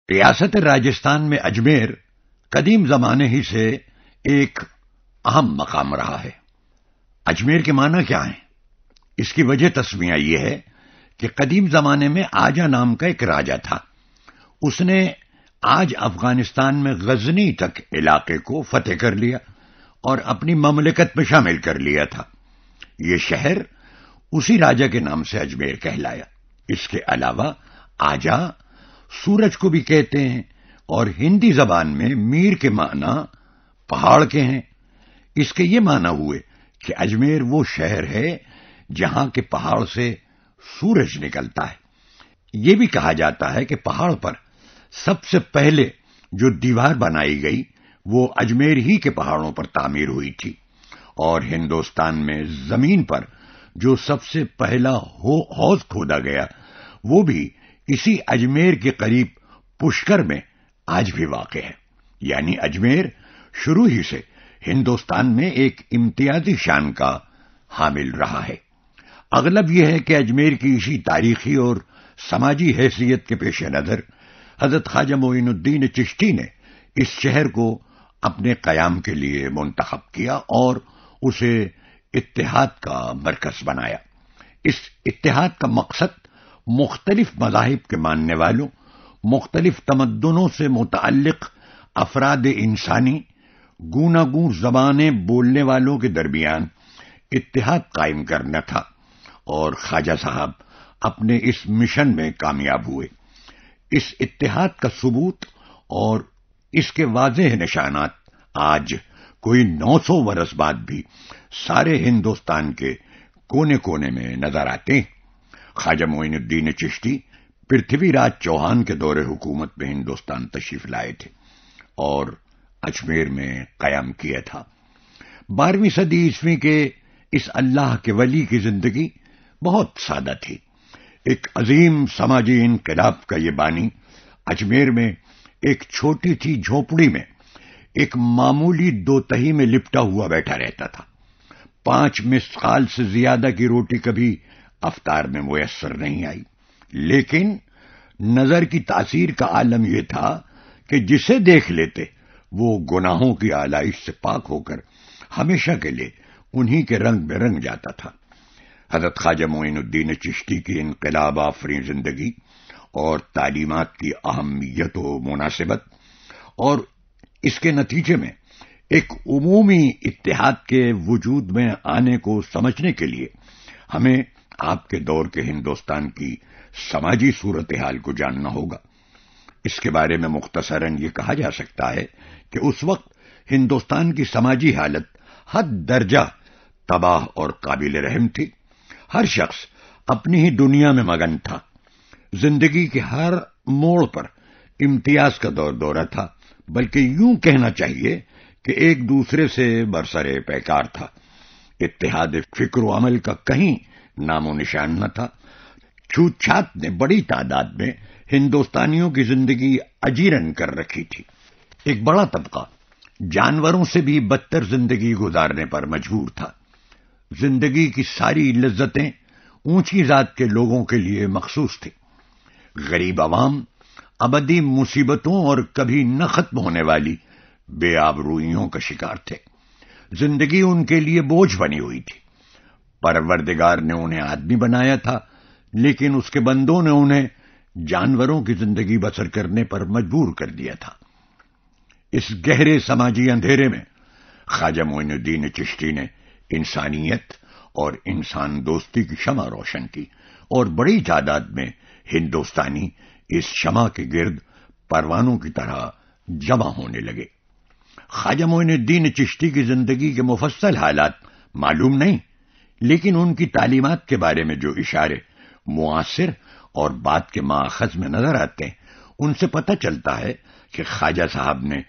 ریاست راجستھان میں اجمیر قدیم زمانے ہی سے ایک اہم مقام رہا ہے۔ اجمیر کے معنی کیا ہیں؟ اس کی وجہ تسمیہ یہ ہے کہ قدیم زمانے میں آجا نام کا ایک راجا تھا۔ اس نے آج افغانستان میں غزنی تک علاقے کو فتح کر لیا اور اپنی مملکت میں شامل کر لیا تھا۔ یہ شہر اسی راجا کے نام سے اجمیر کہلایا۔ اس کے علاوہ آجا سورج کو بھی کہتے ہیں اور ہندی زبان میں میر کے معنی پہاڑ کے ہیں۔ اس کے یہ معنی ہوئے کہ اجمیر وہ شہر ہے جہاں کے پہاڑ سے سورج نکلتا ہے۔ یہ بھی کہا جاتا ہے کہ پہاڑ پر سب سے پہلے جو دیوار بنائی گئی وہ اجمیر ہی کے پہاڑوں پر تعمیر ہوئی تھی، اور ہندوستان میں زمین پر جو سب سے پہلا حوض کھودا گیا وہ بھی اسی اجمیر کے قریب پشکر میں آج بھی واقع ہے۔ یعنی اجمیر شروع ہی سے ہندوستان میں ایک امتیازی شان کا حامل رہا ہے۔ اغلب یہ ہے کہ اجمیر کی اسی تاریخی اور سماجی حیثیت کے پیش نظر حضرت خواجہ معین الدین چشتی نے اس شہر کو اپنے قیام کے لیے منتخب کیا اور اسے اتحاد کا مرکز بنایا۔ اس اتحاد کا مقصد مختلف مذاہب کے ماننے والوں، مختلف تمدنوں سے متعلق افراد انسانی، گوناگون زبانیں بولنے والوں کے درمیان اتحاد قائم کرنا تھا، اور خواجہ صاحب اپنے اس مشن میں کامیاب ہوئے۔ اس اتحاد کا ثبوت اور اس کے واضح نشانات آج کوئی 900 برس بعد بھی سارے ہندوستان کے کونے کونے میں نظر آتے ہیں۔ خواجہ معین الدین چشتی پرتھوی راج چوہان کے دور حکومت میں ہندوستان تشریف لائے تھے اور اجمیر میں قیام کیا تھا۔ 12ویں صدی عیسوی کے اس اللہ کے ولی کی زندگی بہت سادہ تھی۔ ایک عظیم سماجی انقلاب کا یہ بانی اجمیر میں ایک چھوٹی سی جھونپڑی میں ایک معمولی دوتہی میں لپٹا ہوا بیٹھا رہتا تھا۔ 5 مسقال سے زیادہ کی روٹی کبھی افطار میں میسر نہیں آئی، لیکن نظر کی تاثیر کا عالم یہ تھا کہ جسے دیکھ لیتے وہ گناہوں کی آلائش سے پاک ہو کر ہمیشہ کے لیے انہی کے رنگ میں رنگ جاتا تھا۔ حضرت خواجہ معین الدین چشتی کی انقلاب آفریں زندگی اور تعلیمات کی اہمیت و مناسبت اور اس کے نتیجے میں ایک عمومی اتحاد کے وجود میں آنے کو سمجھنے کے لیے ہمیں آپ کے دور کے ہندوستان کی سماجی صورتحال کو جاننا ہوگا۔ اس کے بارے میں مختصراً یہ کہا جا سکتا ہے کہ اس وقت ہندوستان کی سماجی حالت حد درجہ تباہ اور قابل رحم تھی۔ ہر شخص اپنی ہی دنیا میں مگن تھا۔ زندگی کے ہر موڑ پر امتیاز کا دورہ تھا، بلکہ یوں کہنا چاہیے کہ ایک دوسرے سے برسر پیکار تھا۔ اتحاد فکر و عمل کا کہیں نام و نشان نہ تھا۔ چھوت چھات نے بڑی تعداد میں ہندوستانیوں کی زندگی اجیرن کر رکھی تھی۔ ایک بڑا طبقہ جانوروں سے بھی بدتر زندگی گزارنے پر مجبور تھا۔ زندگی کی ساری لذتیں اونچی ذات کے لوگوں کے لیے مخصوص تھی۔ غریب عوام ابدی مصیبتوں اور کبھی نہ ختم ہونے والی بے آبروئیوں کا شکار تھے۔ زندگی ان کے لیے بوجھ بنی ہوئی تھی۔ پروردگار نے انہیں آدمی بنایا تھا، لیکن اس کے بندوں نے انہیں جانوروں کی زندگی بسر کرنے پر مجبور کر دیا تھا۔ اس گہرے سماجی اندھیرے میں خواجہ معین الدین چشتی نے انسانیت اور انسان دوستی کی شمع روشن کی، اور بڑی تعداد میں ہندوستانی اس شمع کے گرد پروانوں کی طرح جمع ہونے لگے۔ خواجہ معین الدین چشتی کی زندگی کے مفصل حالات معلوم نہیں، لیکن ان کی تعلیمات کے بارے میں جو اشارے معاصر اور بعد کے ماخذ میں نظر آتے ہیں ان سے پتہ چلتا ہے کہ خواجہ صاحب نے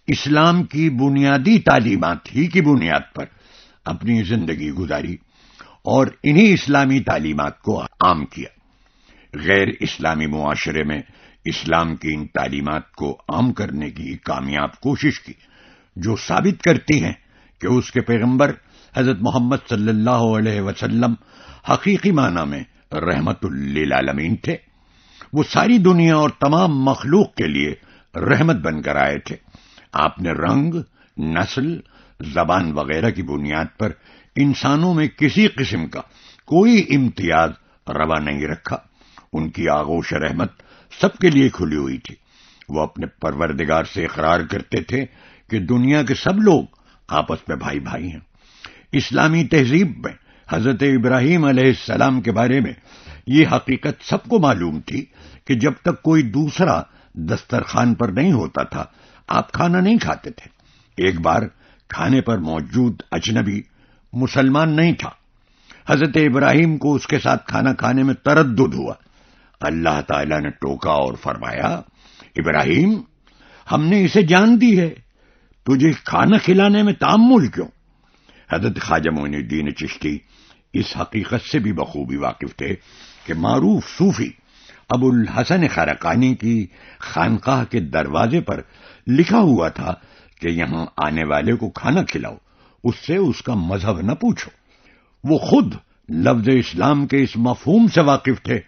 اسلام کی بنیادی تعلیمات ہی کی بنیاد پر اپنی زندگی گزاری اور انہی اسلامی تعلیمات کو عام کیا۔ غیر اسلامی معاشرے میں اسلام کی ان تعلیمات کو عام کرنے کی کامیاب کوشش کی، جو ثابت کرتی ہیں کہ اس کے پیغمبر حضرت محمد صلی اللہ علیہ وسلم حقیقی معنی میں رحمت للعالمین تھے۔ وہ ساری دنیا اور تمام مخلوق کے لیے رحمت بن کر آئے تھے۔ آپ نے رنگ، نسل، زبان وغیرہ کی بنیاد پر انسانوں میں کسی قسم کا کوئی امتیاز روا نہیں رکھا۔ ان کی آغوش رحمت سب کے لیے کھلی ہوئی تھی۔ وہ اپنے پروردگار سے اقرار کرتے تھے کہ دنیا کے سب لوگ آپس میں بھائی بھائی ہیں۔ اسلامی تہذیب میں حضرت ابراہیم علیہ السلام کے بارے میں یہ حقیقت سب کو معلوم تھی کہ جب تک کوئی دوسرا دسترخوان پر نہیں ہوتا تھا آپ کھانا نہیں کھاتے تھے۔ ایک بار کھانے پر موجود اجنبی مسلمان نہیں تھا۔ حضرت ابراہیم کو اس کے ساتھ کھانا کھانے میں تردد ہوا۔ اللہ تعالیٰ نے ٹوکا اور فرمایا، ابراہیم، ہم نے اسے جان دی ہے، تجھے کھانا کھلانے میں تعمل کیوں؟ حضرت خواجہ معین الدین چشتی اس حقیقت سے بھی بخوبی واقف تھے کہ معروف صوفی ابو الحسن خرقانی کی خانقاہ کے دروازے پر لکھا ہوا تھا کہ یہاں آنے والے کو کھانا کھلاؤ، اس سے اس کا مذہب نہ پوچھو۔ وہ خود لفظ اسلام کے اس مفہوم سے واقف تھے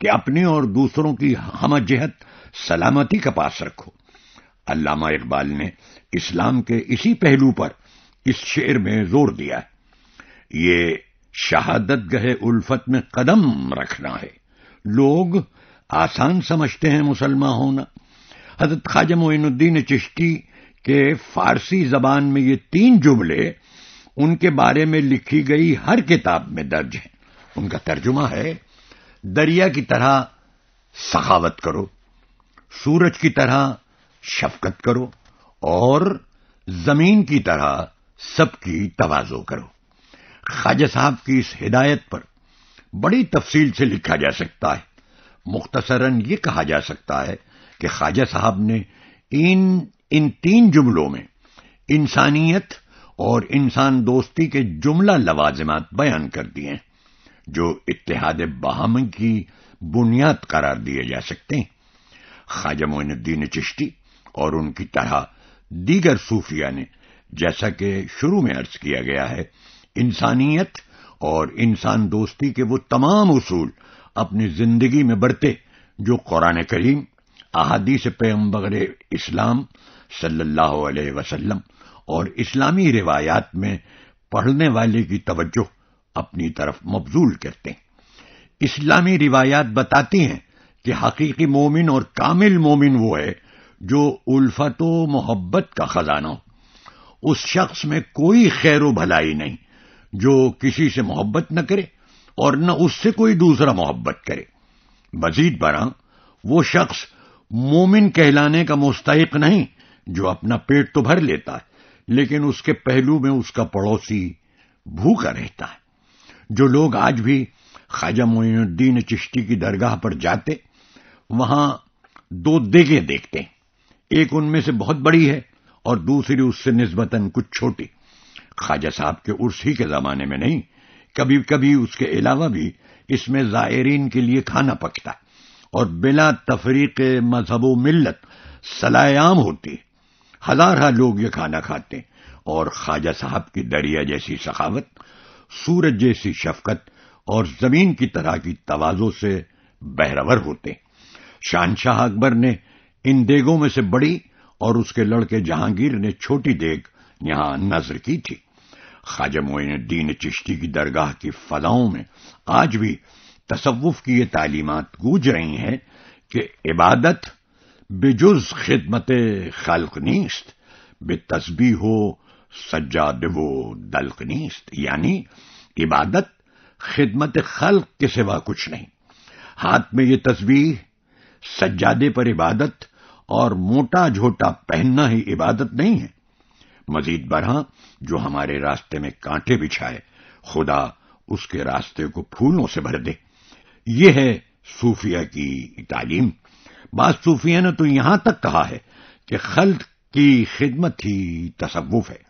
کہ اپنی اور دوسروں کی ہم جہت سلامتی کا پاس رکھو۔ علامہ اقبال نے اسلام کے اسی پہلو پر اس شعر میں زور دیا ہے، یہ شہادت گہ الفت میں قدم رکھنا ہے، لوگ آسان سمجھتے ہیں مسلمان ہونا۔ حضرت خواجہ معین الدین چشتی کے فارسی زبان میں یہ 3 جملے ان کے بارے میں لکھی گئی ہر کتاب میں درج ہیں۔ ان کا ترجمہ ہے، دریا کی طرح سخاوت کرو، سورج کی طرح شفقت کرو، اور زمین کی طرح سب کی تواضع کرو۔ خواجہ صاحب کی اس ہدایت پر بڑی تفصیل سے لکھا جا سکتا ہے۔ مختصراً یہ کہا جا سکتا ہے کہ خواجہ صاحب نے ان 3 جملوں میں انسانیت اور انسان دوستی کے جملہ لوازمات بیان کر دیے ہیں جو اتحاد باہمی کی بنیاد قرار دیے جا سکتے ہیں۔ خواجہ معین الدین چشتی اور ان کی طرح دیگر صوفیہ نے، جیسا کہ شروع میں عرض کیا گیا ہے، انسانیت اور انسان دوستی کے وہ تمام اصول اپنی زندگی میں برتے جو قرآن کریم، احادیث پیغمبر اسلام صلی اللہ علیہ وسلم اور اسلامی روایات میں پڑھنے والے کی توجہ اپنی طرف مبذول کرتے ہیں۔ اسلامی روایات بتاتی ہیں کہ حقیقی مومن اور کامل مومن وہ ہے جو الفت و محبت کا خزانہ ہو۔ اس شخص میں کوئی خیر و بھلائی نہیں جو کسی سے محبت نہ کرے اور نہ اس سے کوئی دوسرا محبت کرے۔ مزید برآں وہ شخص مومن کہلانے کا مستحق نہیں جو اپنا پیٹ تو بھر لیتا ہے لیکن اس کے پہلو میں اس کا پڑوسی بھوکا رہتا ہے۔ جو لوگ آج بھی خواجہ معین الدین چشتی کی درگاہ پر جاتے وہاں 2 دیگیں دیکھتے ہیں، ایک ان میں سے بہت بڑی ہے اور دوسری اس سے نسبتاً کچھ چھوٹی۔ خواجہ صاحب کے عرس ہی کے زمانے میں نہیں، کبھی کبھی اس کے علاوہ بھی اس میں زائرین کے لیے کھانا پکتا ہے اور بلا تفریق مذہب و ملت صلاح عام ہوتی ہے۔ ہزارہ لوگ یہ کھانا کھاتے ہیں اور خواجہ صاحب کی دریا جیسی سخاوت، سورج جیسی شفقت اور زمین کی طرح کی تواضع سے بہرور ہوتے ہیں۔ شہنشاہ اکبر نے ان دیگوں میں سے بڑی اور اس کے لڑکے جہانگیر نے چھوٹی دیگ یہاں نظر کی تھی۔ خواجہ معین الدین چشتی کی درگاہ کی فضاؤں میں آج بھی تصوف کی یہ تعلیمات گونج رہی ہیں کہ عبادت بجز خدمت خلق نیست، بے تسبیح ہو سجاد و دلق نیست، یعنی عبادت خدمت خلق کے سوا کچھ نہیں۔ ہاتھ میں یہ تسبیح، سجادے پر عبادت اور موٹا جھوٹا پہننا ہی عبادت نہیں ہے۔ مزید برآں جو ہمارے راستے میں کانٹے بچھائے خدا اس کے راستے کو پھولوں سے بھر دے، یہ ہے صوفیہ کی تعلیم۔ بعض صوفیہ نے تو یہاں تک کہا ہے کہ خلق کی خدمت ہی تصوف ہے۔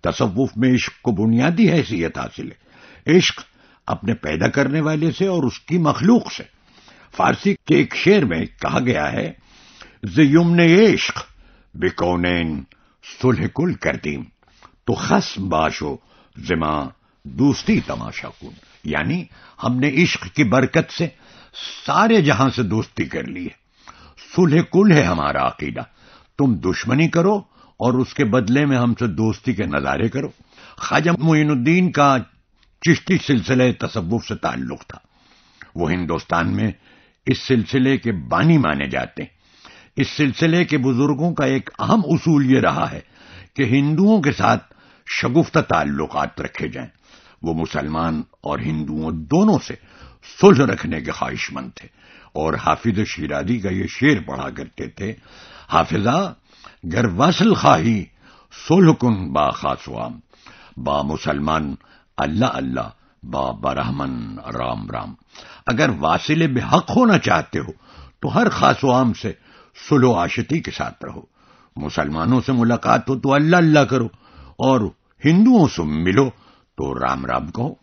تصوف میں عشق کو بنیادی حیثیت حاصل ہے۔ عشق اپنے پیدا کرنے والے سے اور اس کی مخلوق سے۔ فارسی کے ایک شعر میں کہا گیا ہے، ز یمن عشق بکونین صلح کل کردیم، تو خصم باشو زما دوستی تماشا کن، یعنی ہم نے عشق کی برکت سے سارے جہاں سے دوستی کر لی ہے۔ صلح کل ہے ہمارا عقیدہ، تم دشمنی کرو اور اس کے بدلے میں ہم سے دوستی کے نظارے کرو۔ خواجہ معین الدین کا چشتی سلسلہ تصوف سے تعلق تھا، وہ ہندوستان میں اس سلسلے کے بانی مانے جاتے ہیں۔ اس سلسلے کے بزرگوں کا ایک اہم اصول یہ رہا ہے کہ ہندوؤں کے ساتھ شگفتہ تعلقات رکھے جائیں۔ وہ مسلمان اور ہندوؤں دونوں سے صلح رکھنے کے خواہش مند تھے، اور حافظ شیرازی کا یہ شعر پڑھا کرتے تھے: حافظہ گر وصل خواہی صلح کن با خاصوام، با مسلمان اللہ اللہ، با برہمن رام رام۔ اگر واصل بحق ہونا چاہتے ہو تو ہر خاص و عام سے صلح و عاشقی کے ساتھ رہو۔ مسلمانوں سے ملاقات ہو تو اللہ اللہ کرو، اور ہندوؤں سے ملو تو رام رام کہو۔